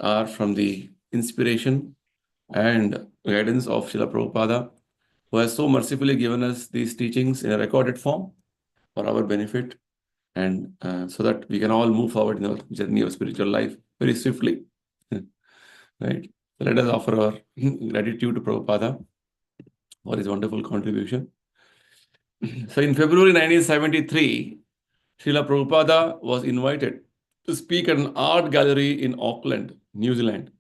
are from the inspiration and guidance of Srila Prabhupada, who has so mercifully given us these teachings in a recorded form for our benefit, and so that we can all move forward in our journey of spiritual life very swiftly. Right? So let us offer our gratitude to Prabhupada for his wonderful contribution. So in February 1973, Srila Prabhupada was invited to speak at an art gallery in Auckland, New Zealand.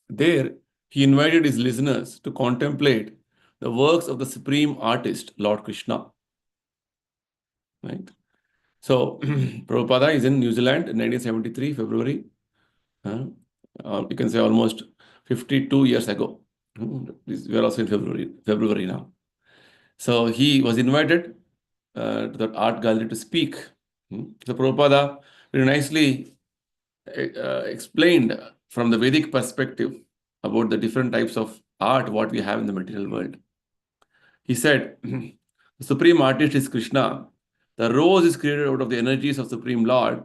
There, he invited his listeners to contemplate the works of the supreme artist, Lord Krishna. Right? So, Prabhupada is in New Zealand in 1973, February. You can say almost 52 years ago. We are also in February now. So, he was invited to that art gallery to speak. So, Prabhupada very nicely explained from the Vedic perspective about the different types of art what we have in the material world. He said, the supreme artist is Krishna. The rose is created out of the energies of Supreme Lord.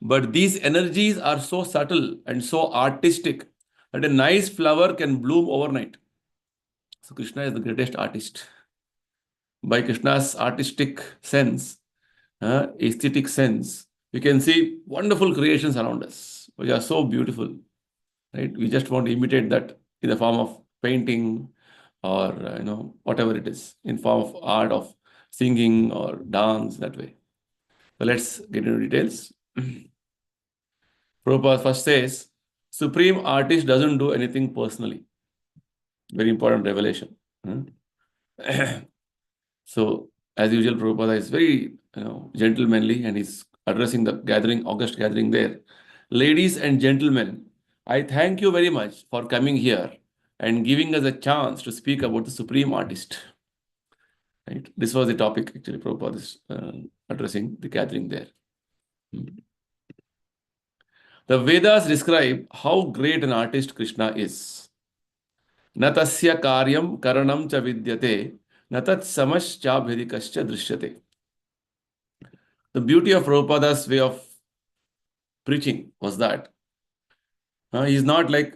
But these energies are so subtle and so artistic that a nice flower can bloom overnight. So Krishna is the greatest artist. By Krishna's artistic sense, aesthetic sense, we can see wonderful creations around us, which are so beautiful. Right? We just want to imitate that in the form of painting or whatever it is, in form of art of singing or dance, that way. So let's get into details. Prabhupada first says, supreme artist doesn't do anything personally. Very important revelation. So, as usual, Prabhupada is very gentlemanly, and he's addressing the August gathering there. Ladies and gentlemen, I thank you very much for coming here and giving us a chance to speak about the supreme artist. Right? This was the topic, actually, Prabhupada is addressing the gathering there. The Vedas describe how great an artist Krishna is. Natasya karyam karanam cha vidyate, natat samaschabhidikascha drishyate. The beauty of Prabhupada's way of preaching was that he is not like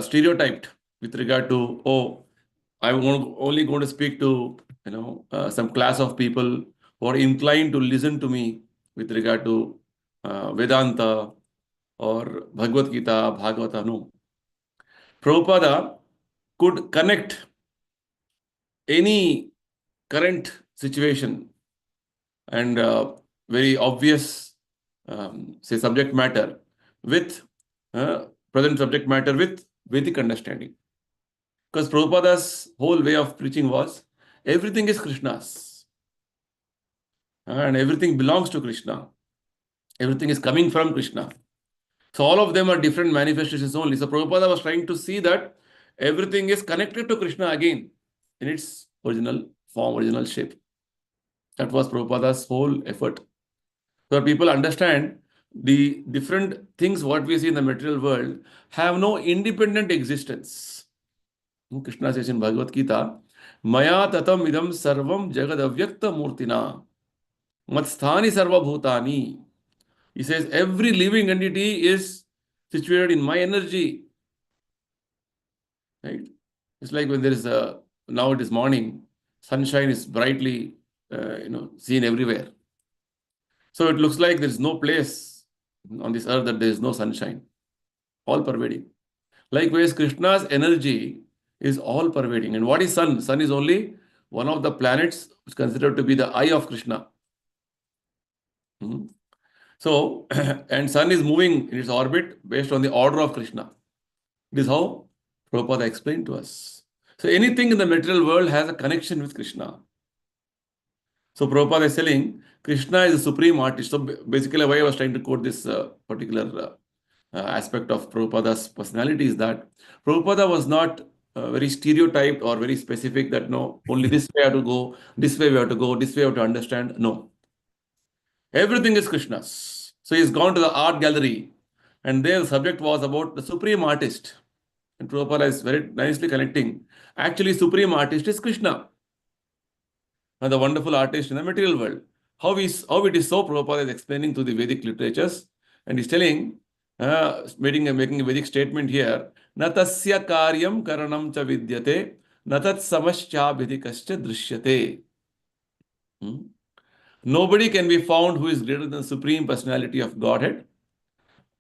stereotyped with regard to, I'm only going to speak to some class of people who are inclined to listen to me with regard to Vedanta or Bhagavad Gita, Bhagavata. No. Prabhupada could connect any current situation and very obvious, say, subject matter with present subject matter with Vedic understanding. Because Prabhupada's whole way of preaching was, everything is Krishna's. And everything belongs to Krishna. Everything is coming from Krishna. So all of them are different manifestations only. So Prabhupada was trying to see that everything is connected to Krishna again in its original form, original shape. That was Prabhupada's whole effort. So that people understand the different things what we see in the material world have no independent existence. Krishna says in Bhagavad Gita, Maya tatam idam sarvam jagad avyakta murtina matsthani sarva bhutani. He says every living entity is situated in my energy. Right? It's like when there is now it is morning, sunshine is brightly seen everywhere. So it looks like there is no place on this earth that there is no sunshine, all pervading. Likewise, Krishna's energy is all pervading. And what is sun? Sun is only one of the planets which is considered to be the eye of Krishna. So, and sun is moving in its orbit based on the order of Krishna. This is how Prabhupada explained to us. So anything in the material world has a connection with Krishna. So Prabhupada is telling Krishna is the supreme artist. So basically why I was trying to quote this particular aspect of Prabhupada's personality is that Prabhupada was not very stereotyped or very specific that no, only this way I have to go, this way we have to go, this way we have to understand. No. Everything is Krishna's. So he's gone to the art gallery and there the subject was about the supreme artist. And Prabhupada is very nicely connecting. Actually, supreme artist is Krishna. And the wonderful artist in the material world. How it is so, Prabhupada is explaining to the Vedic literatures and he's telling making a Vedic statement here. Natasya karyam karanam cha vidyate, natat samascha bhidikascha drishyate. Hmm? Nobody can be found who is greater than the Supreme Personality of Godhead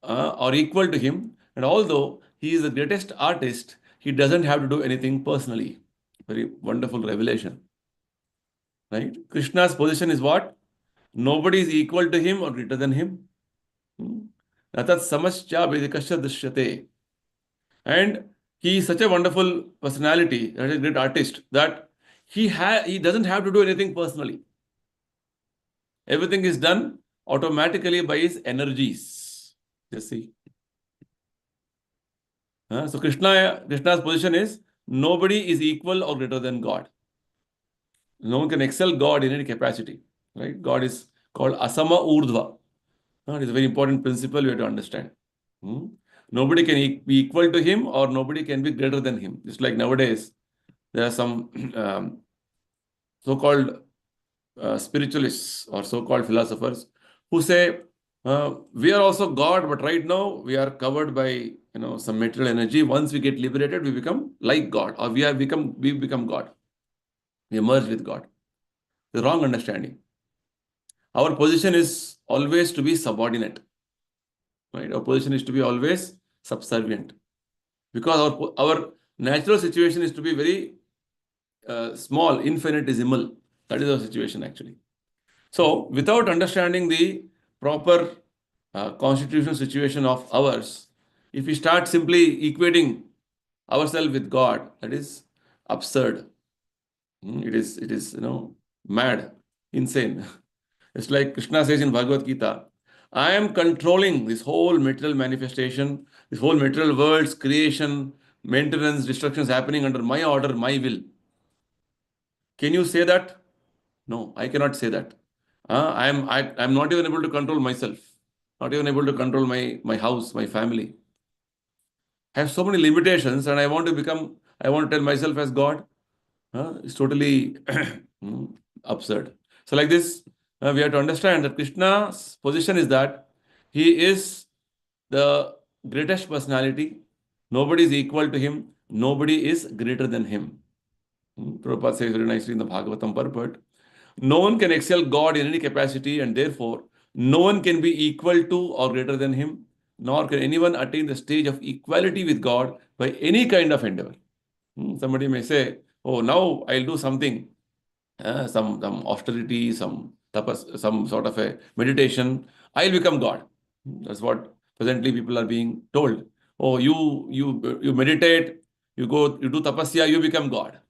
or equal to Him. And although He is the greatest artist, He doesn't have to do anything personally. Very wonderful revelation. Right? Krishna's position is what? Nobody is equal to Him or greater than Him. Natat samascha bhidikascha drishyate. And he is such a wonderful personality, such a great artist, that he doesn't have to do anything personally. Everything is done automatically by his energies. You see. So Krishna's position is nobody is equal or greater than God. No one can excel God in any capacity. Right? God is called Asama Urdhva. It is a very important principle we have to understand. Nobody can be equal to him or nobody can be greater than him. Just like nowadays, there are some so-called spiritualists or so-called philosophers who say, we are also God, but right now we are covered by some material energy. Once we get liberated, we become like God, or we become God. We merge with God. The wrong understanding. Our position is always to be subordinate. Right? Our position is to be always subservient. Because our natural situation is to be very small, infinitesimal. That is our situation actually. So, without understanding the proper constitutional situation of ours, if we start simply equating ourselves with God, that is absurd. It is mad, insane. It's like Krishna says in Bhagavad Gita, I am controlling this whole material manifestation, this whole material world's creation, maintenance, destruction is happening under my order, my will. Can you say that? No, I cannot say that. I'm not even able to control myself, not even able to control my house, my family. I have so many limitations, and I want to tell myself as God. It's totally absurd. So, like this, we have to understand that Krishna's position is that he is the greatest personality. Nobody is equal to him. Nobody is greater than him. Prabhupada says very nicely in the Bhagavatam purport. No one can excel God in any capacity, and therefore, no one can be equal to or greater than him, nor can anyone attain the stage of equality with God by any kind of endeavor. Somebody may say, oh, now I'll do something, some austerity, some tapas, some sort of a meditation, I'll become God. That's what presently people are being told. Oh, you meditate, you do tapasya, you become God.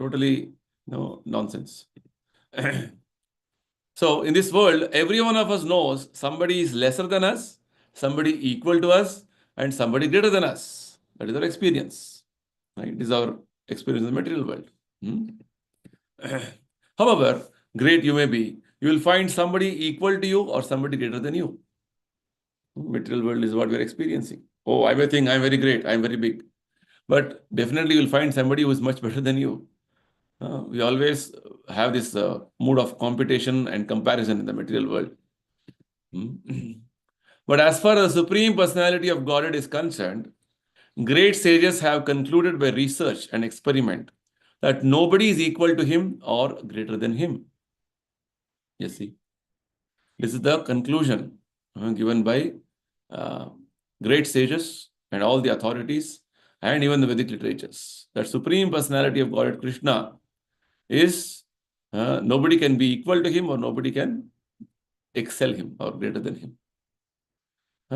Totally nonsense. So in this world, every one of us knows somebody is lesser than us, somebody equal to us, and somebody greater than us. That is our experience. Right? It is our experience in the material world. However great you may be, you will find somebody equal to you or somebody greater than you. Material world is what we are experiencing. Oh, I may think I'm very great, I'm very big. But definitely you'll find somebody who is much better than you. We always have this mood of competition and comparison in the material world. But as far as the Supreme Personality of Godhead is concerned, great sages have concluded by research and experiment that nobody is equal to him or greater than him. You see, this is the conclusion given by great sages and all the authorities and even the Vedic literatures. That Supreme Personality of Godhead Krishna is nobody can be equal to him or nobody can excel him or greater than him.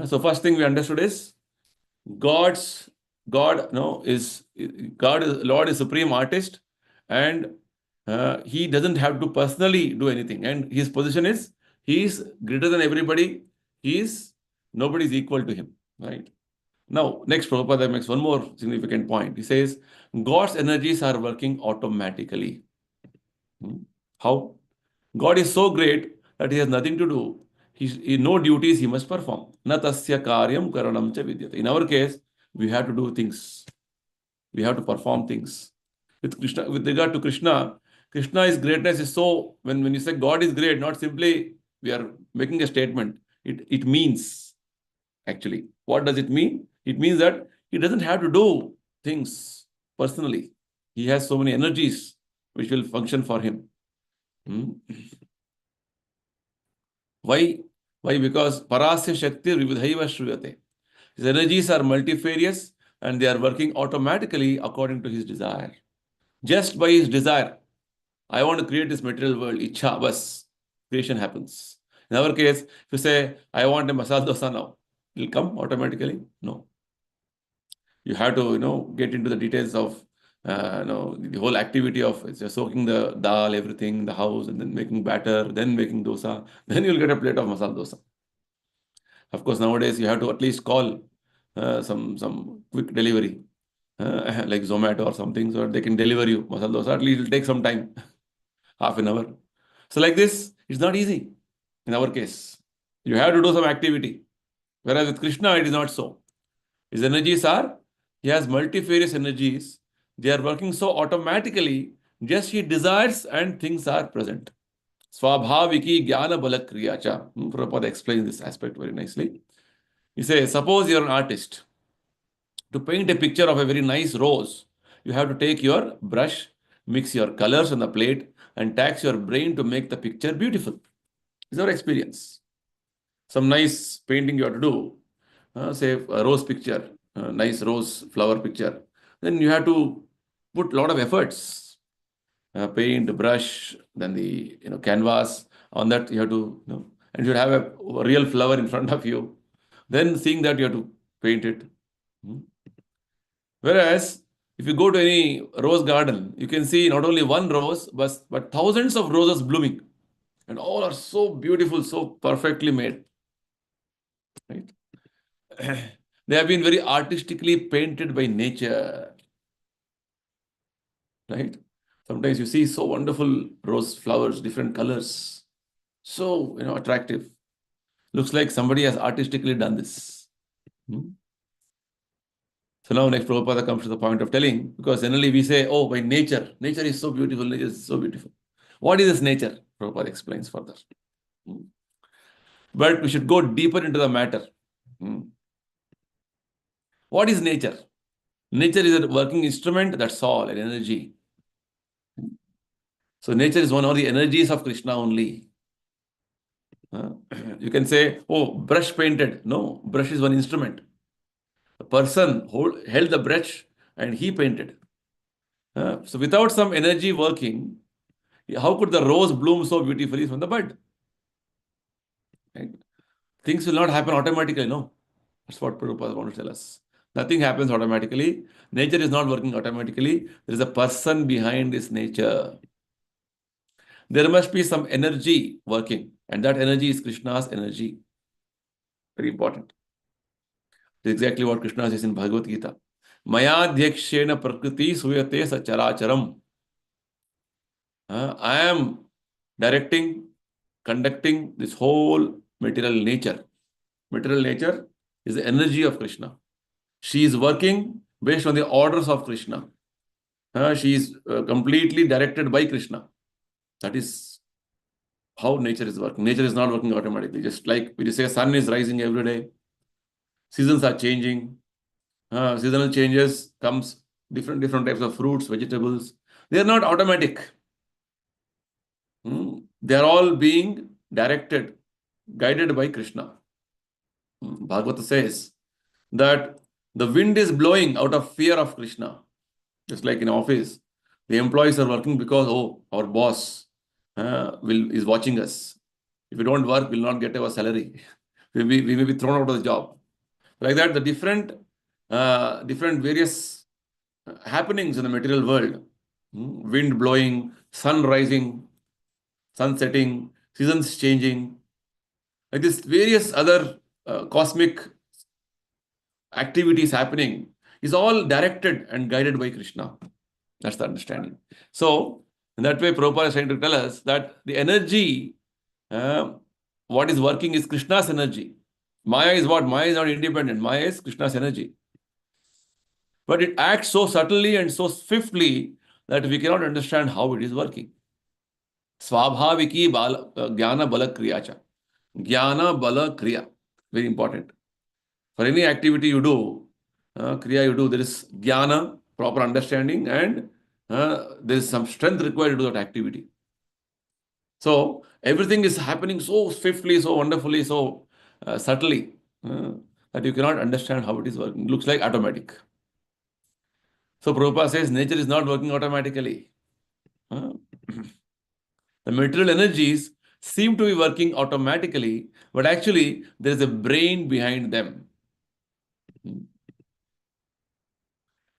So first thing we understood is Lord is supreme artist, and he doesn't have to personally do anything. And his position is he is greater than everybody. Nobody is equal to him. Right? Now, next Prabhupada makes one more significant point. He says God's energies are working automatically. How? God is so great that he has nothing to do. He no duties he must perform. Na tasya karyam karanam cha vidyate. In our case, we have to do things. We have to perform things. With regard to Krishna, Krishna's greatness is so, when you say God is great, not simply we are making a statement. It means actually. What does it mean? It means that he doesn't have to do things personally. He has so many energies which will function for him. Hmm? Why? Why? Because parasya shakti vividhaiva shruyate. His energies are multifarious and they are working automatically according to his desire. Just by his desire, I want to create this material world. Ichha, bas, creation happens. In our case, if you say, I want a masala dosa now, it will come automatically? No. You have to, get into the details of, the whole activity of soaking the dal, everything, the house, and then making batter, then making dosa. Then you'll get a plate of masala dosa. Of course, nowadays you have to at least call some quick delivery, like Zomato or something, so they can deliver you masala dosa. At least it'll take some time, half an hour. So like this, it's not easy in our case. You have to do some activity. Whereas with Krishna, it is not so. His energies he has multifarious energies. They are working so automatically, just he desires and things are present. Swabhaviki jnana bala kriya cha. Prabhupada explains this aspect very nicely. He says, suppose you're an artist. To paint a picture of a very nice rose, you have to take your brush, mix your colors on the plate, and tax your brain to make the picture beautiful. It's our experience. Some nice painting you have to do, say a rose picture, a nice rose flower picture. Then you have to put a lot of efforts. Paint, brush, then the canvas. On that you have to, and you have a real flower in front of you. Then seeing that you have to paint it. Whereas if you go to any rose garden, you can see not only one rose, but thousands of roses blooming. And all are so beautiful, so perfectly made. Right? They have been very artistically painted by nature. Right? Sometimes you see so wonderful rose flowers, different colors. So, attractive. Looks like somebody has artistically done this. So now next Prabhupada comes to the point of telling, because generally we say, oh, by nature. Nature is so beautiful, nature is so beautiful. What is this nature? Prabhupada explains further. But we should go deeper into the matter. What is nature? Nature is a working instrument, that's all, an energy. So nature is one of the energies of Krishna only. You can say, oh, brush painted. No, brush is one instrument. The person held the brush and he painted. So without some energy working, how could the rose bloom so beautifully from the bud? Right? Things will not happen automatically, no. That's what Prabhupada wants to tell us. Nothing happens automatically. Nature is not working automatically. There is a person behind this nature. There must be some energy working, and that energy is Krishna's energy. Very important. This is exactly what Krishna says in Bhagavad Gita. Maya dhyakshena prakriti suyate sacharacharam. I am directing, conducting this whole material nature. Material nature is the energy of Krishna. She is working based on the orders of Krishna. She is completely directed by Krishna. That is how nature is working. Nature is not working automatically. Just like we say, sun is rising every day. Seasons are changing. Seasonal changes comes different types of fruits, vegetables. They are not automatic. They are all being directed, guided by Krishna. Bhagavata says that the wind is blowing out of fear of Krishna. Just like in office, the employees are working because, oh, our boss is watching us. If we don't work, we'll not get our salary. We may be thrown out of the job. Like that, the different various happenings in the material world. Wind blowing, sun rising, sun setting, seasons changing. Like this, various other cosmic activities happening is all directed and guided by Krishna. That's the understanding. So, in that way, Prabhupada is trying to tell us that the energy, what is working is Krishna's energy. Maya is what? Maya is not independent. Maya is Krishna's energy. But it acts so subtly and so swiftly that we cannot understand how it is working. Swabhaviki jnana bala kriya cha. Jnana bala kriya. Very important. For any activity you do, kriya you do, there is jnana, proper understanding, and there is some strength required to do that activity. So everything is happening so swiftly, so wonderfully, so subtly that you cannot understand how it is working. It looks like automatic. So Prabhupada says nature is not working automatically. Uh, the material energies seem to be working automatically, but actually there is a brain behind them.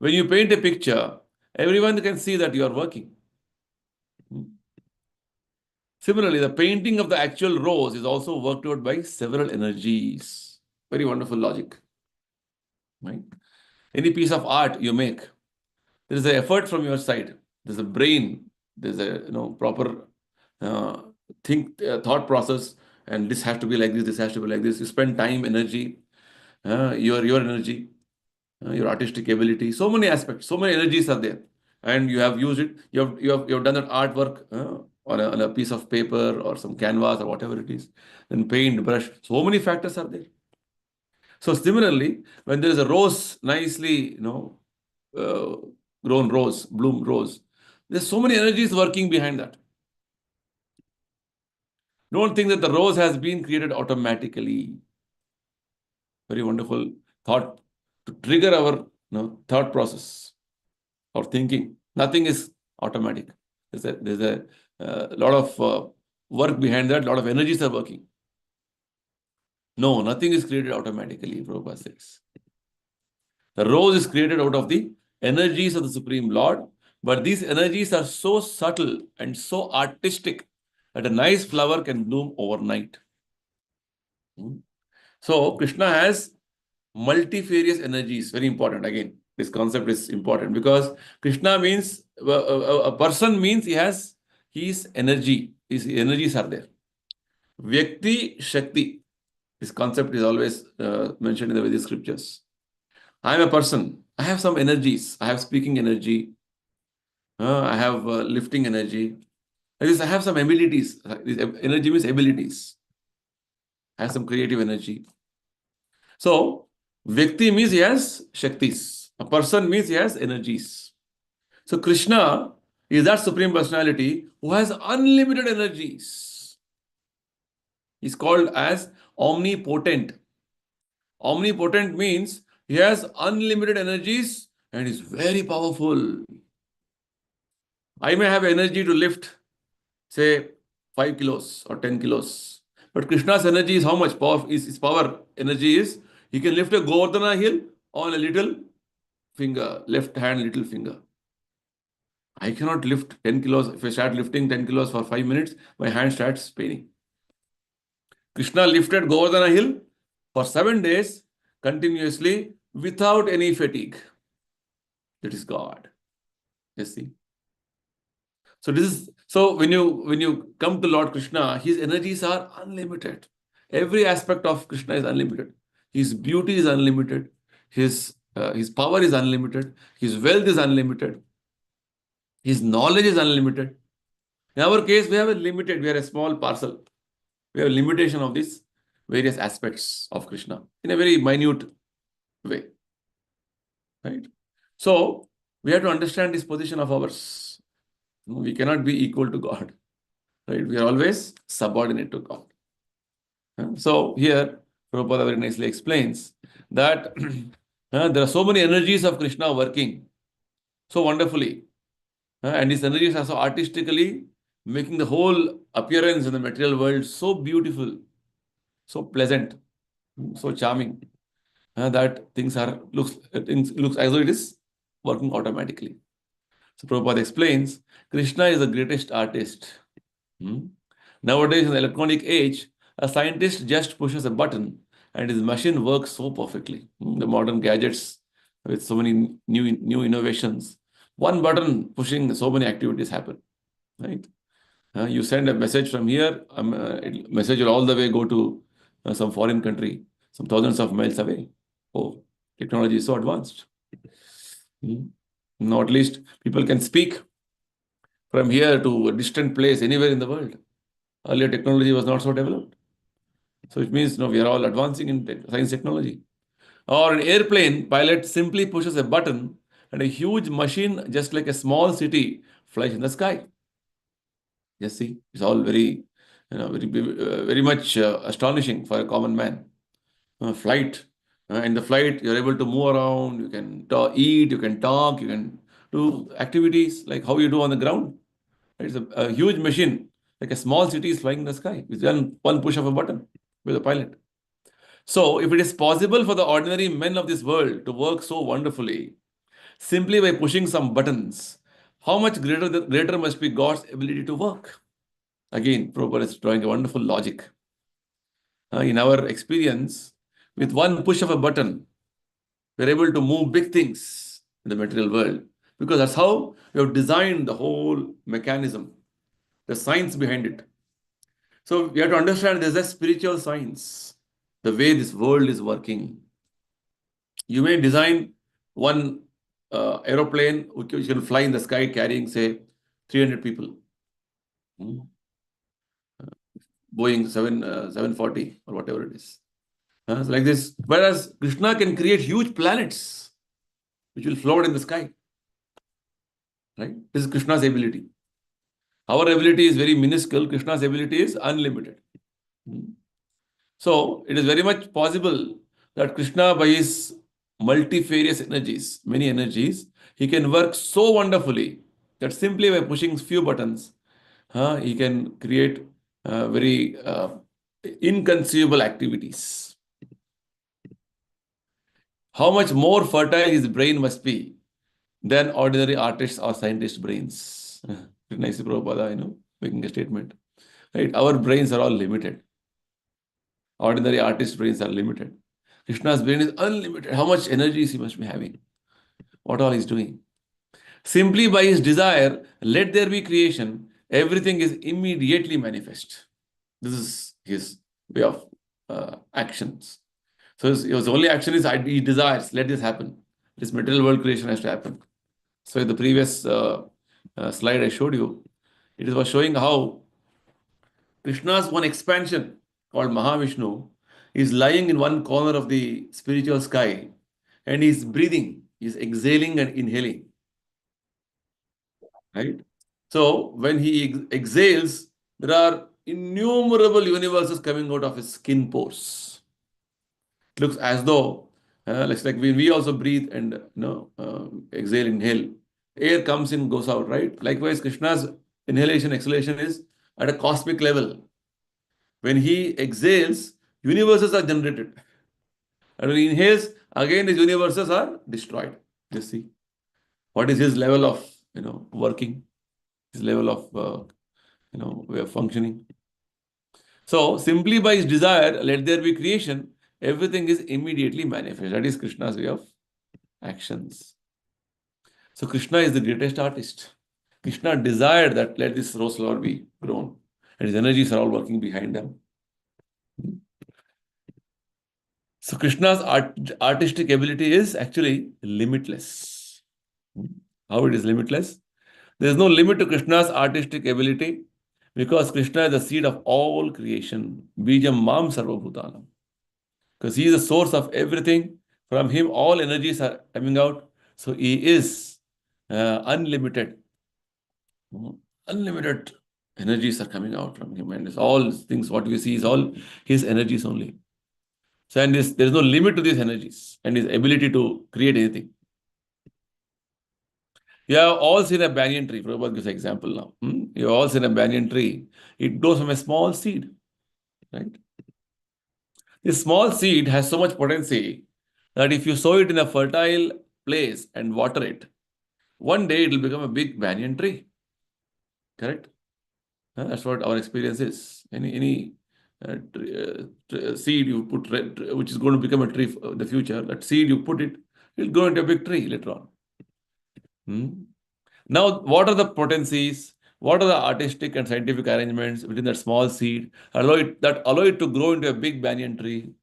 When you paint a picture, everyone can see that you are working. Similarly, the painting of the actual rose is also worked out by several energies. Very wonderful logic. Right? Any piece of art you make, there is an effort from your side. There's a brain. There's a proper thought process, and this has to be like this. This has to be like this. You spend time, energy, your energy, your artistic ability. So many aspects, so many energies are there, and you have used it. You have done that artwork on a piece of paper or some canvas or whatever it is. Then paint, brush. So many factors are there. So similarly, when there is a rose, nicely, uh, grown rose, bloom rose, there's so many energies working behind that. Don't think that the rose has been created automatically. Very wonderful thought to trigger our thought process or thinking. Nothing is automatic. There's a lot of work behind that. A lot of energies are working. No, nothing is created automatically, Prabhupada says. The rose is created out of the energies of the Supreme Lord, but these energies are so subtle and so artistic that a nice flower can bloom overnight. So Krishna has multifarious energies. Very important. Again, this concept is important because Krishna means a person means his energy. His energies are there. Vyakti Shakti. This concept is always mentioned in the Vedic scriptures. I am a person. I have some energies. I have speaking energy. I have lifting energy. I have some abilities. Energy means abilities. I have some creative energy. So, Vyakti means he has Shaktis. A person means he has energies. So, Krishna is that Supreme Personality who has unlimited energies. He's called as omnipotent. Omnipotent means he has unlimited energies and is very powerful. I may have energy to lift, say, 5 kilos or 10 kilos. But Krishna's energy is how much? His power energy is he can lift a Govardhana hill on a little finger, left hand little finger. I cannot lift 10 kilos. If I start lifting 10 kilos for 5 minutes, my hand starts paining. Krishna lifted Govardhana hill for 7 days continuously without any fatigue. That is God. You see. So when you come to Lord Krishna, his energies are unlimited. Every aspect of Krishna is unlimited. His beauty is unlimited. His power is unlimited. His wealth is unlimited. His knowledge is unlimited. In our case, we are a small parcel. We have a limitation of these various aspects of Krishna in a very minute way. Right? So we have to understand this position of ours. We cannot be equal to God. Right? We are always subordinate to God. So here, Prabhupada very nicely explains that there are so many energies of Krishna working so wonderfully. And these energies are so artistically making the whole appearance in the material world so beautiful, so pleasant, so charming, that things looks as though it is working automatically. So Prabhupada explains, Krishna is the greatest artist. Nowadays, in the electronic age, a scientist just pushes a button and his machine works so perfectly. The modern gadgets with so many new innovations, one button pushing, so many activities happen. Right? You send a message from here, message will all the way go to some foreign country, some thousands of miles away. Oh, technology is so advanced. Now at least people can speak from here to a distant place anywhere in the world. Earlier technology was not so developed. So it means we are all advancing in science technology. Or an airplane pilot simply pushes a button and a huge machine, just like a small city, flies in the sky. Just see, it's all very, very much astonishing for a common man. Flight. In the flight, you're able to move around, you can eat, you can talk, you can do activities like how you do on the ground. It's a huge machine, like a small city is flying in the sky with one push of a button with a pilot. So, if it is possible for the ordinary men of this world to work so wonderfully, simply by pushing some buttons, how much greater must be God's ability to work? Again, Prabhupada is drawing a wonderful logic. In our experience, with one push of a button, we're able to move big things in the material world because that's how we have designed the whole mechanism, the science behind it. So we have to understand there's a spiritual science, the way this world is working. You may design one aeroplane which can fly in the sky carrying, say, 300 people. Boeing 740 or whatever it is. So like this. Whereas Krishna can create huge planets which will float in the sky. Right? This is Krishna's ability. Our ability is very minuscule. Krishna's ability is unlimited. So it is very much possible that Krishna, by his multifarious energies, many energies, he can work so wonderfully that simply by pushing few buttons, he can create very inconceivable activities. How much more fertile his brain must be than ordinary artists or scientists' brains. Nice, Prabhupada, making a statement. Right? Our brains are all limited. Ordinary artist brains are limited. Krishna's brain is unlimited. How much energy he must be having? What all he's doing? Simply by his desire, let there be creation, everything is immediately manifest. This is his way of actions. So his only action is he desires, let this happen. This material world creation has to happen. So in the previous slide I showed you, it was showing how Krishna's one expansion called Mahavishnu is lying in one corner of the spiritual sky and he's breathing, he's exhaling and inhaling. Right? So when he exhales, there are innumerable universes coming out of his skin pores. It looks as though, looks like we also breathe and exhale, inhale. Air comes in, goes out, right? Likewise, Krishna's inhalation, exhalation is at a cosmic level. When he exhales, universes are generated. And when he inhales, again these universes are destroyed. You see, what is his level of working, his level of way of functioning. So simply by his desire, let there be creation, everything is immediately manifest. That is Krishna's way of actions. So Krishna is the greatest artist. Krishna desired that let this rose flower be grown, and his energies are all working behind them. So Krishna's artistic ability is actually limitless. How it is limitless? There is no limit to Krishna's artistic ability because Krishna is the seed of all creation. Bijam mam sarvabhutanam. Because he is the source of everything. From him, all energies are coming out. So he is unlimited. Unlimited energies are coming out from him. And it's all things, what we see is all his energies only. So, and there is no limit to these energies and his ability to create anything. You have all seen a banyan tree. Prabhupada gives an example now. You have all seen a banyan tree. It grows from a small seed, right? This small seed has so much potency that if you sow it in a fertile place and water it, one day it will become a big banyan tree. Correct? That's what our experience is. Any seed you put, which is going to become a tree in the future, that seed you put it, it will grow into a big tree later on. Now, what are the potencies? What are the artistic and scientific arrangements within that small seed that allow it to grow into a big banyan tree?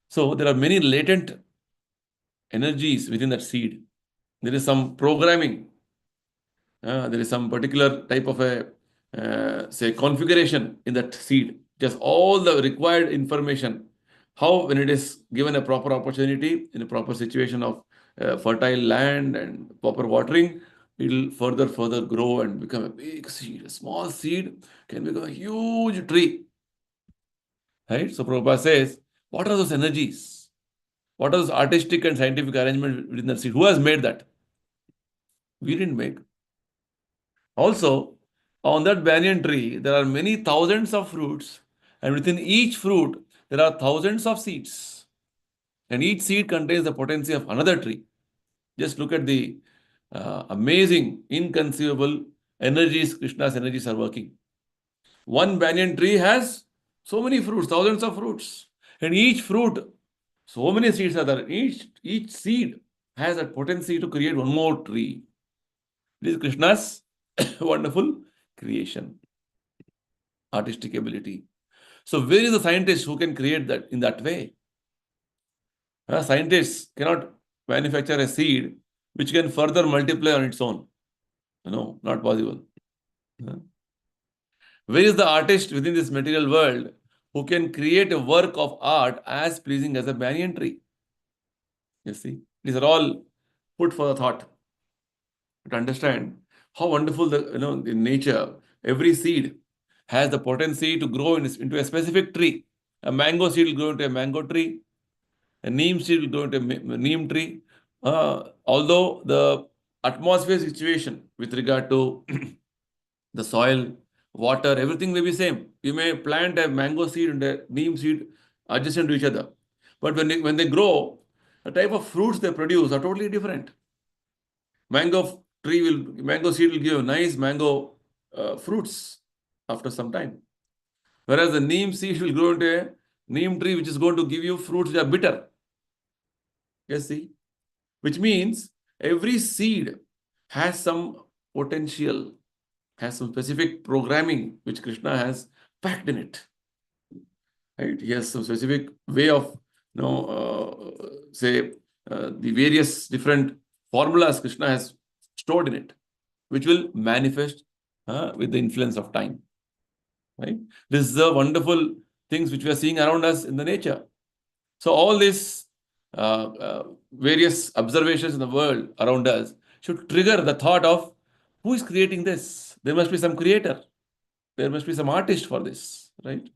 So there are many latent energies within that seed. There is some programming. There is some particular type of say configuration in that seed. Just all the required information How, when it is given a proper opportunity in a proper situation of fertile land and proper watering, it will further grow and become a big seed. A small seed can become a huge tree. Right? So Prabhupada says, what are those energies? What are those artistic and scientific arrangements within the seed? Who has made that? We didn't make. Also, on that banyan tree, there are many thousands of fruits, and within each fruit, there are thousands of seeds. And each seed contains the potency of another tree. Just look at the amazing, inconceivable energies Krishna's energies are working. One banyan tree has so many fruits, thousands of fruits. And each fruit, so many seeds are there. Each seed has a potency to create one more tree. This is Krishna's wonderful creation, artistic ability. So where is the scientist who can create that in that way? Scientists cannot manufacture a seed which can further multiply on its own. No, not possible. Where is the artist within this material world who can create a work of art as pleasing as a banyan tree? You see, these are all put for the thought to understand how wonderful the nature. Every seed has the potency to grow into a specific tree. A mango seed will grow into a mango tree. A neem seed will grow into a neem tree. Although the atmosphere situation with regard to the soil, water, everything may be same. You may plant a mango seed and a neem seed adjacent to each other. But when they grow, the type of fruits they produce are totally different. Mango seed will give nice mango fruits after some time. Whereas the neem seed will grow into a neem tree which is going to give you fruits that are bitter. You see? Which means every seed has some potential, has some specific programming which Krishna has packed in it. Right? He has some specific way of, the various different formulas Krishna has stored in it, which will manifest with the influence of time. Right? This is the wonderful things which we are seeing around us in the nature. So all these various observations in the world around us should trigger the thought of who is creating this? There must be some creator. There must be some artist for this, right?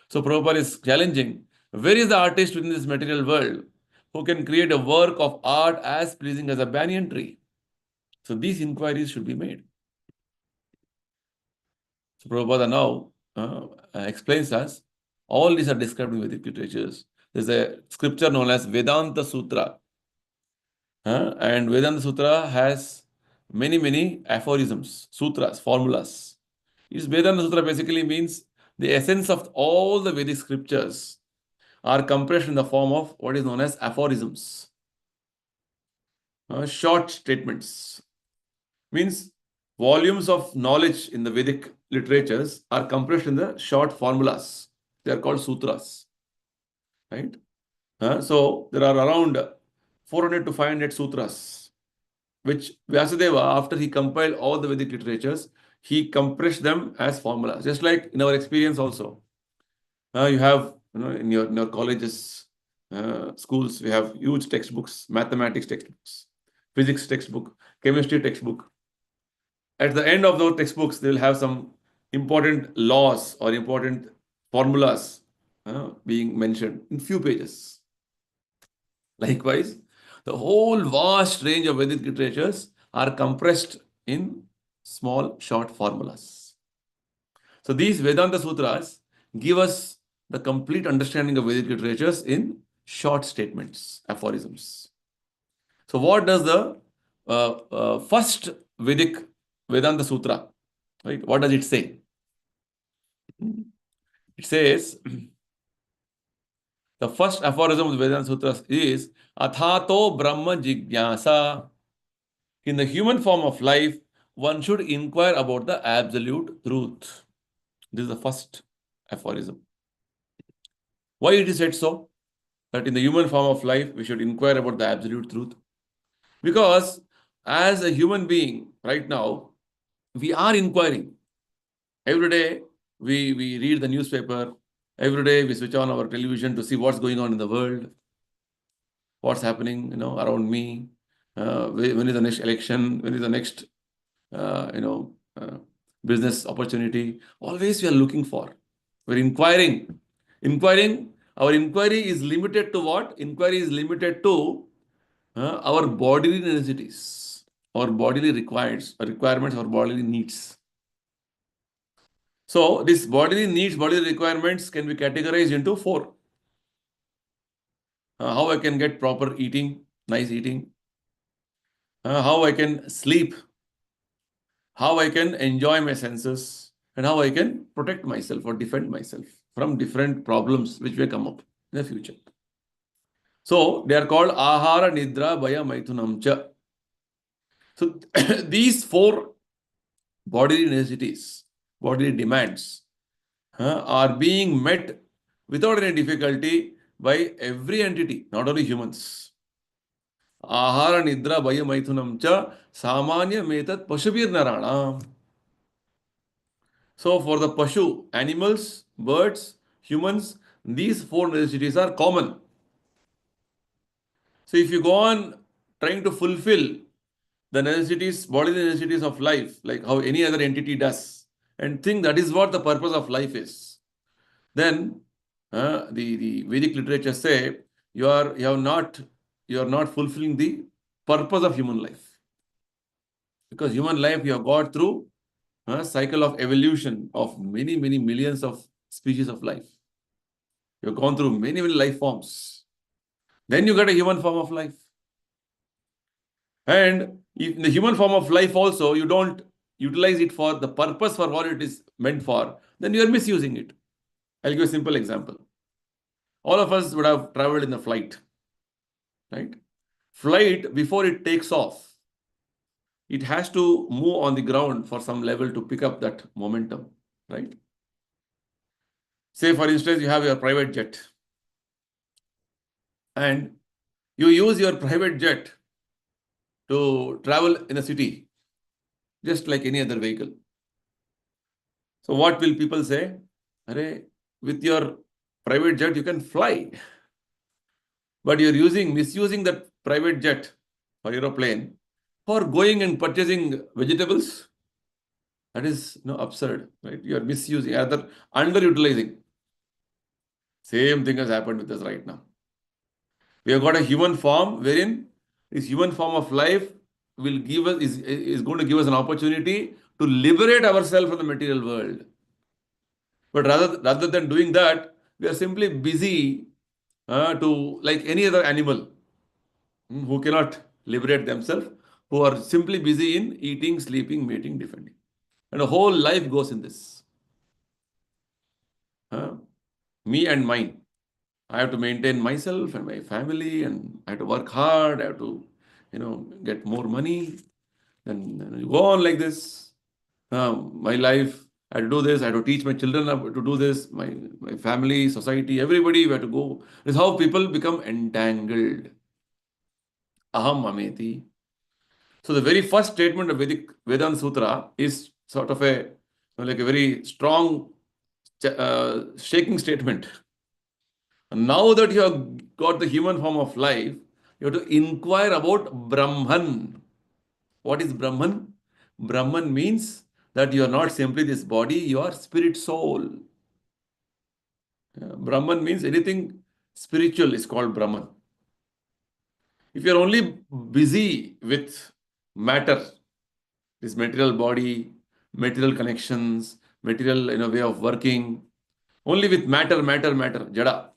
So Prabhupada is challenging, where is the artist within this material world who can create a work of art as pleasing as a banyan tree? So these inquiries should be made. So Prabhupada now explains us, all these are described in Vedic literatures. There's a scripture known as Vedanta Sutra. And Vedanta Sutra has many aphorisms, sutras, formulas. Vedanta Sutra basically means the essence of all the Vedic scriptures are compressed in the form of what is known as aphorisms. Short statements. Means volumes of knowledge in the Vedic literatures are compressed in the short formulas. They are called sutras. Right? So there are around 400 to 500 sutras, which Vyasadeva, after he compiled all the Vedic literatures, he compressed them as formulas. Just like in our experience also. You have, in your colleges, schools, we have huge textbooks, mathematics textbooks, physics textbook, chemistry textbook. At the end of those textbooks, they will have some important laws or important formulas being mentioned in few pages. Likewise, the whole vast range of Vedic literatures are compressed in small, short formulas. So these Vedanta Sutras give us the complete understanding of Vedic literatures in short statements, aphorisms. So what does the first Vedic Vedanta Sutra, right? What does it say? It says, the first aphorism of the Vedanta Sutras is Athato Brahma Jigyasa. In the human form of life, one should inquire about the absolute truth. This is the first aphorism. Why it is said so? That in the human form of life, we should inquire about the absolute truth. Because as a human being, right now, we are inquiring. Every day, we read the newspaper, Every day we switch on our television to see what's going on in the world, what's happening, around me. When is the next election? When is the next, uh, you know, uh, business opportunity? Always we are looking for. We're inquiring. Inquiring. Our inquiry is limited to what? Inquiry is limited to our bodily necessities, our bodily requirements, our bodily needs. So this bodily needs, bodily requirements can be categorized into four. How I can get proper eating, nice eating. How I can sleep, how I can enjoy my senses, and how I can protect myself or defend myself from different problems which may come up in the future. So they are called Ahara, Nidra, Bhaya, Maithunam Cha. So these four bodily necessities, bodily demands, are being met without any difficulty by every entity, not only humans. Ahara, Nidra, Bhaya, Maithunam Cha, Samanya Metat Pashubir Narana. So for the Pashu, animals, birds, humans, these four necessities are common. So if you go on trying to fulfill the necessities, bodily necessities of life, like how any other entity does, and think that is what the purpose of life is, then the Vedic literature say you are not fulfilling the purpose of human life. Because human life you have got through a cycle of evolution of many, many millions of species of life. You've gone through many, many life forms. Then you get a human form of life. And in the human form of life also, you don't utilize it for the purpose for what it is meant for, then you are misusing it. I'll give a simple example. All of us would have traveled in a flight, right? Flight, before it takes off, it has to move on the ground for some level to pick up that momentum, right? Say, for instance, you have your private jet and you use your private jet to travel in a city, just like any other vehicle. So what will people say? Arey, with your private jet, you can fly, but you're misusing that private jet or aeroplane for going and purchasing vegetables. That is absurd, right? You are misusing, either underutilizing. Same thing has happened with us right now. We have got a human form wherein this human form of life will give us is going to give us an opportunity to liberate ourselves from the material world. But rather than doing that, we are simply busy to like any other animal who cannot liberate themselves, who are simply busy in eating, sleeping, mating, defending. And the whole life goes in this. Me and mine. I have to maintain myself and my family, and I have to work hard. I have to, get more money. Then you go on like this. My life, I have to do this. I have to teach my children how to do this. My family, society, everybody, we have to go. This is how people become entangled. Aham ameti. So the very first statement of Vedic Vedanta Sutra is sort of like a very strong shaking statement. Now that you have got the human form of life, you have to inquire about Brahman. What is Brahman? Brahman means that you are not simply this body, you are spirit soul. Brahman means anything spiritual is called Brahman. If you are only busy with matter, this material body, material connections, material way of working, only with matter, jada,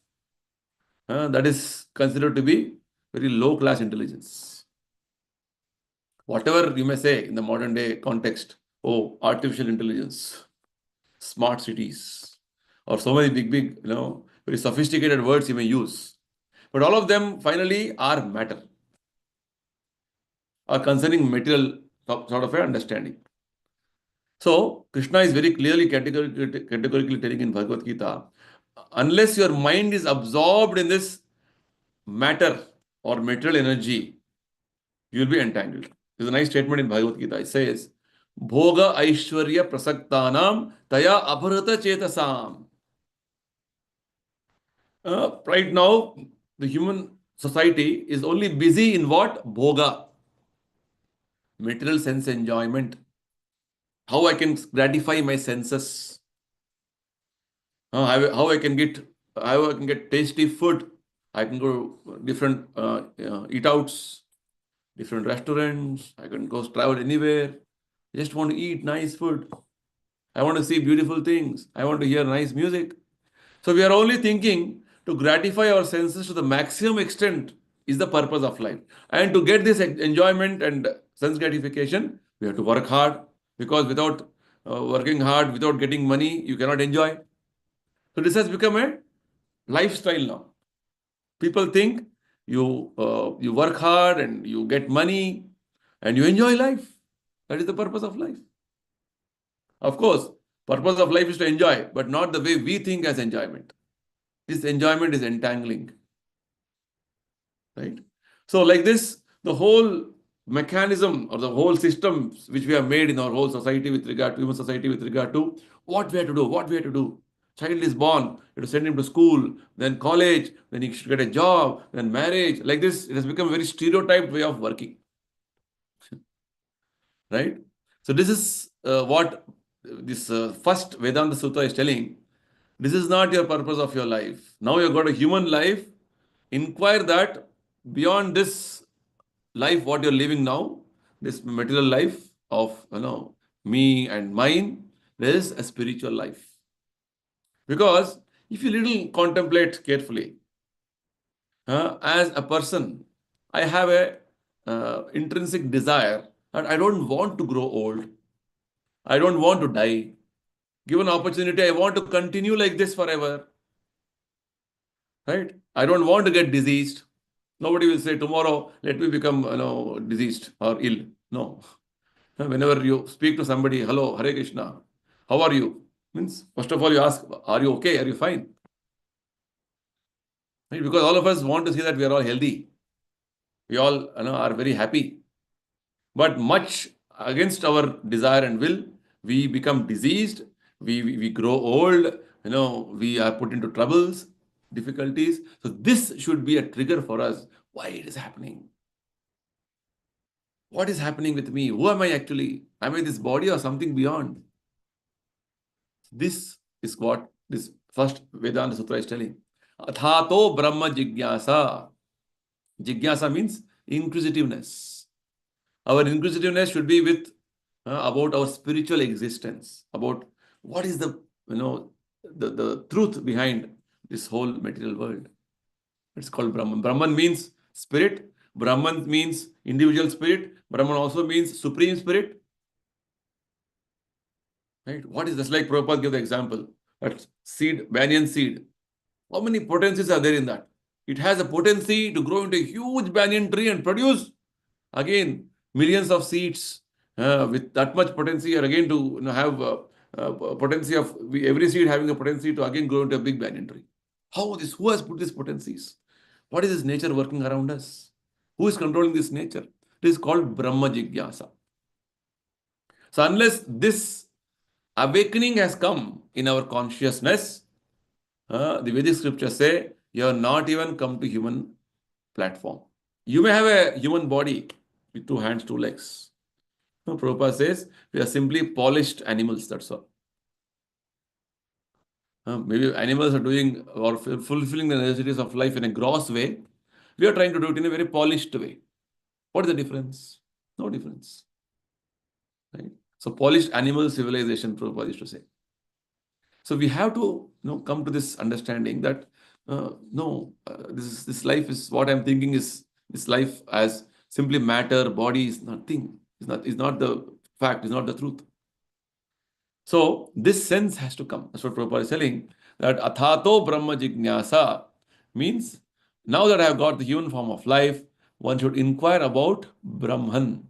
that is considered to be very low class intelligence. Whatever you may say in the modern day context, oh, artificial intelligence, smart cities, or so many big, very sophisticated words you may use. But all of them finally are matter, are concerning material sort of understanding. So Krishna is very clearly categorically telling in Bhagavad Gita, unless your mind is absorbed in this matter or material energy, you will be entangled. There's a nice statement in Bhagavad Gita. It says, Bhoga Aishwarya Prasaktanam Taya Abharata Chetasam. Right now, the human society is only busy in what? Bhoga, material sense enjoyment. How I can gratify my senses. How I can get tasty food. I can go different eat outs, different restaurants. I can go travel anywhere. I just want to eat nice food. I want to see beautiful things. I want to hear nice music. So we are only thinking to gratify our senses to the maximum extent is the purpose of life. And to get this enjoyment and sense gratification, we have to work hard, because without working hard, without getting money, you cannot enjoy. So this has become a lifestyle now. People think you work hard and you get money and you enjoy life. That is the purpose of life. Of course, purpose of life is to enjoy, but not the way we think as enjoyment. This enjoyment is entangling, right? So like this, the whole mechanism or the whole system which we have made in our whole society with regard to human society, with regard to what we have to do, what we have to do. Child is born, you have to send him to school, then college, then he should get a job, then marriage. Like this, it has become a very stereotyped way of working, right? So this is what this first Vedanta Sutra is telling. This is not your purpose of your life. Now you've got a human life. Inquire that beyond this life, what you're living now, this material life of me and mine, there is a spiritual life. Because if you little contemplate carefully, as a person, I have a intrinsic desire that I don't want to grow old. I don't want to die. Given opportunity, I want to continue like this forever. Right? I don't want to get diseased. Nobody will say tomorrow, let me become diseased or ill. No. Whenever you speak to somebody, hello, Hare Krishna, how are you? Means, first of all, you ask, are you okay? Are you fine? Right? Because all of us want to see that we are all healthy. We all are very happy. But much against our desire and will, we become diseased, we grow old, we are put into troubles, difficulties. So this should be a trigger for us. Why it is happening? What is happening with me? Who am I actually? Am I this body or something beyond? This is what this first Vedanta Sutra is telling. Athato Brahma Jigyasa. Jigyasa means inquisitiveness. Our inquisitiveness should be with about our spiritual existence, about what is the the truth behind this whole material world. It's called Brahman. Brahman means spirit. Brahman means individual spirit. Brahman also means supreme spirit. Right? What is this? Like Prabhupada gave the example. That seed, banyan seed. How many potencies are there in that? It has a potency to grow into a huge banyan tree and produce again millions of seeds with that much potency, or again to have potency of every seed having a potency to again grow into a big banyan tree. How this? Who has put these potencies? What is this nature working around us? Who is controlling this nature? It is called Brahma Jigyasa. So unless this awakening has come in our consciousness, the Vedic scriptures say you have not even come to human platform. You may have a human body with 2 hands, 2 legs. No, Prabhupada says we are simply polished animals, that's all. Maybe animals are doing or fulfilling the necessities of life in a gross way. We are trying to do it in a very polished way. What is the difference? No difference. Right? So polished animal civilization, Prabhupada used to say. So we have to come to this understanding that this life is what I'm thinking is this life as simply matter, body is nothing. Is not the fact, is not the truth. So this sense has to come. That's what Prabhupada is telling, that athato brahma jignasa means now that I have got the human form of life, one should inquire about Brahman,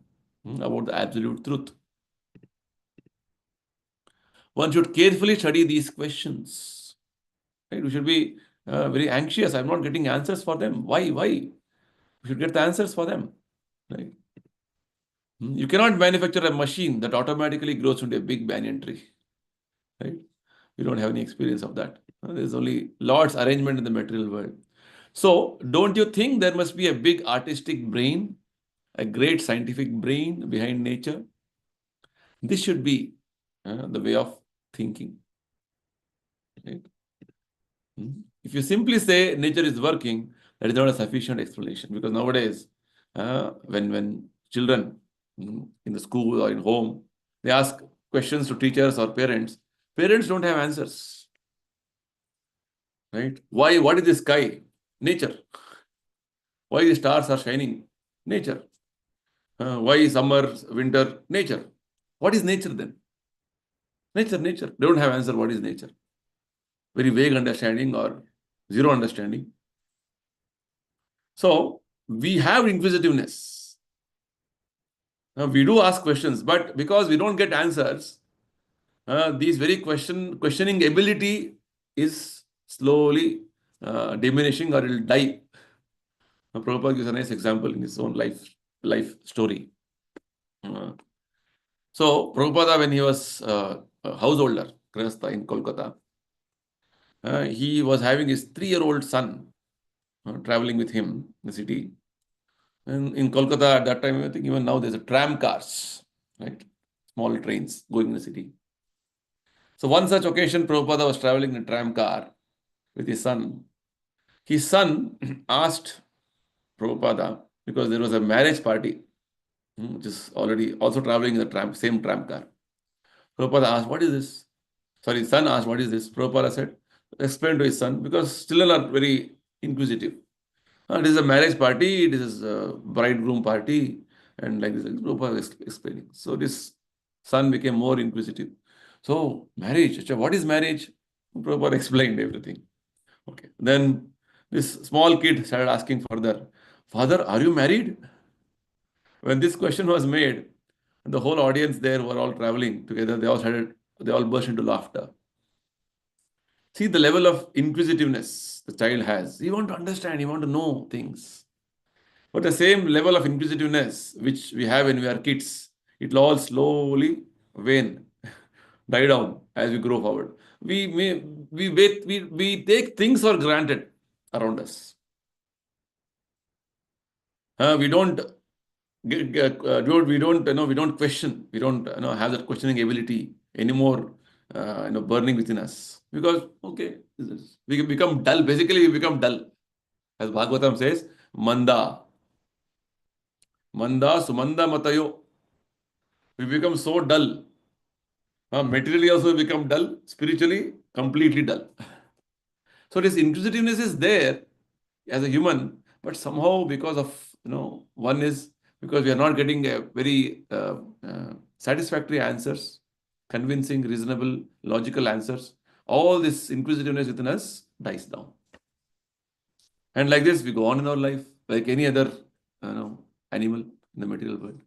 about the absolute truth. One should carefully study these questions. Right? We should be very anxious. I'm not getting answers for them. Why? We should get the answers for them. Right? You cannot manufacture a machine that automatically grows into a big banyan tree. Right? We don't have any experience of that. There's only Lord's arrangement in the material world. So, don't you think there must be a big artistic brain, a great scientific brain behind nature? This should be the way of thinking. Right? If you simply say nature is working, that is not a sufficient explanation, because nowadays, when children in the school or in home, they ask questions to teachers or parents, parents don't have answers. Right? Why? What is the sky? Nature. Why the stars are shining? Nature. Why summer, winter? Nature. What is nature then? Nature, nature. They don't have answer. What is nature? Very vague understanding or zero understanding. So we have inquisitiveness. We do ask questions, but because we don't get answers, these very questioning ability is slowly diminishing, or it will die. Prabhupada gives a nice example in his own life story. So Prabhupada, when he was a householder, Krishnsa in Kolkata, he was having his 3-year-old son traveling with him in the city. And in Kolkata at that time, I think even now there's a tram cars, right? Small trains going in the city. So one such occasion, Prabhupada was traveling in a tram car with his son. His son asked Prabhupada, because there was a marriage party, which is already also traveling in the same tram car. Prabhupada asked, what is this? Sorry, his son asked, what is this? Prabhupada said, explain to his son, because children are very inquisitive. It is a marriage party, it is a bridegroom party, and like this, Prabhupada was explaining. So this son became more inquisitive. So, marriage, what is marriage? Prabhupada explained everything. Okay. Then this small kid started asking further, Father, are you married? When this question was made, the whole audience there were all traveling together, they all burst into laughter. See the level of inquisitiveness the child has. You want to understand, you want to know things. But the same level of inquisitiveness which we have when we are kids, it will all slowly wane, die down as we grow forward. We take things for granted around us. We don't we don't question. We don't have that questioning ability anymore. Burning within us, because we become dull. Basically, we become dull. As Bhagavatam says, Manda Sumanda Matayo. We become so dull. Materially also we become dull. Spiritually, completely dull. So this inquisitiveness is there as a human, but somehow because of one is because we are not getting a very satisfactory answers, convincing, reasonable, logical answers. All this inquisitiveness within us dies down. And like this, we go on in our life like any other animal in the material world.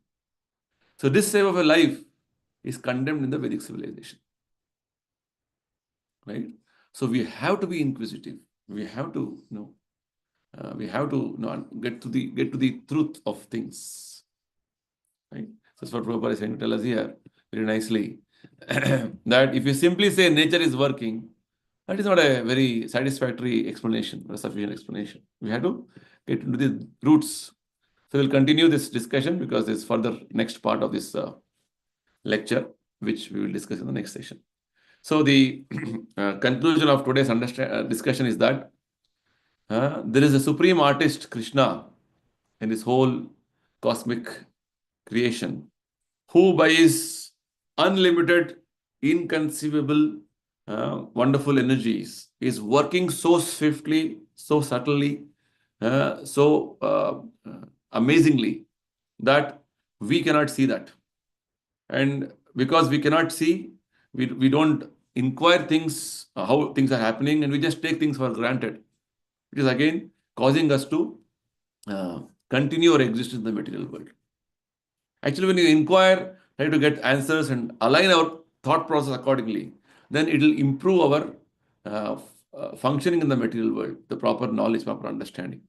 So this type of a life is condemned in the Vedic civilization. Right? So we have to be inquisitive. We have to get to the truth of things. Right? That's what Prabhupada is saying to tell us here very nicely. That if you simply say nature is working, that is not a very satisfactory explanation or a sufficient explanation. We have to get into the roots. So we'll continue this discussion because there's further next part of this lecture, which we will discuss in the next session. So the conclusion of today's discussion is that there is a supreme artist, Krishna, in this whole cosmic creation, who by his unlimited, inconceivable, wonderful energies is working so swiftly, so subtly, so amazingly that we cannot see that. And because we cannot see, we don't inquire things, how things are happening, and we just take things for granted. It is again causing us to continue our existence in the material world. Actually, when you inquire, try to get answers and align our thought process accordingly, then it will improve our functioning in the material world, the proper knowledge, proper understanding.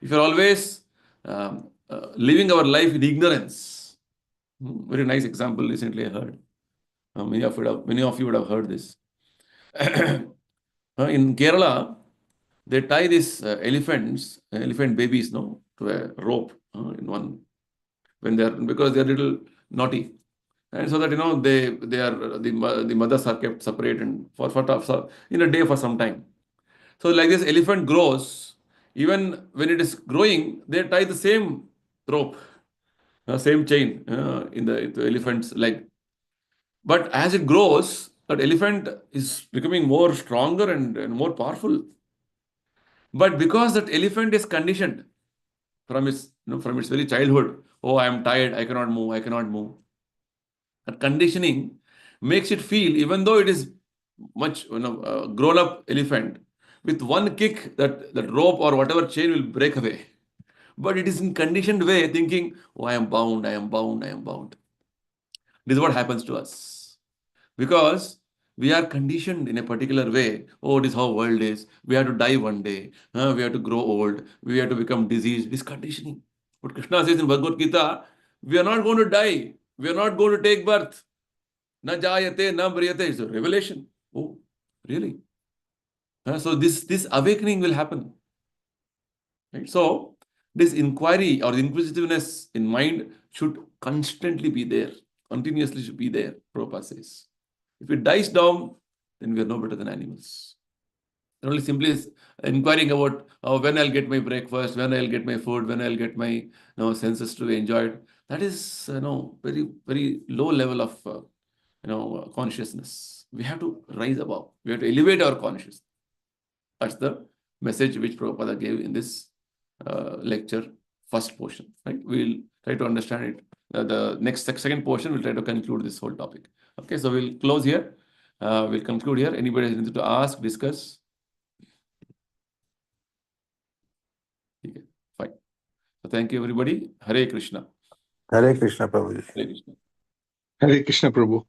If you're always living our life in ignorance, very nice example recently I heard. Many of you would have heard this. In Kerala, they tie these elephant babies, no, to a rope in one when they are, because they are little naughty, and so that they are the mothers are kept separate and for in a day for some time. So like this elephant grows, even when it is growing, they tie the same rope, same chain in the elephant's leg. But as it grows, that elephant is becoming more stronger and more powerful. But because that elephant is conditioned from its very childhood, oh, I am tired, I cannot move, I cannot move. That conditioning makes it feel, even though it is much grown up elephant, with one kick that rope or whatever chain will break away. But it is in conditioned way thinking, oh, I am bound, I am bound, I am bound. This is what happens to us. Because we are conditioned in a particular way. Oh, this is how world is. We have to die one day. We have to grow old. We have to become diseased. This conditioning. But Krishna says in Bhagavad Gita, we are not going to die. We are not going to take birth. Na jayate, na mriyate. It's a revelation. Oh, really? So this awakening will happen. Right? So this inquiry or the inquisitiveness in mind should constantly be there. Continuously should be there, Prabhupada says. If it dies down, then we are no better than animals. And only simply is inquiring about when I'll get my breakfast, when I'll get my food, when I'll get my senses to be enjoyed. That is very, very low level of consciousness. We have to rise above. We have to elevate our consciousness. That's the message which Prabhupada gave in this lecture, first portion. Right? We'll try to understand it. The next second portion, we'll try to conclude this whole topic. Okay, so we'll close here. We'll conclude here. Anybody has anything to ask, discuss? Okay, fine. So thank you, everybody. Hare Krishna. Hare Krishna, Prabhuji. Hare Krishna. Hare Krishna, Prabhu.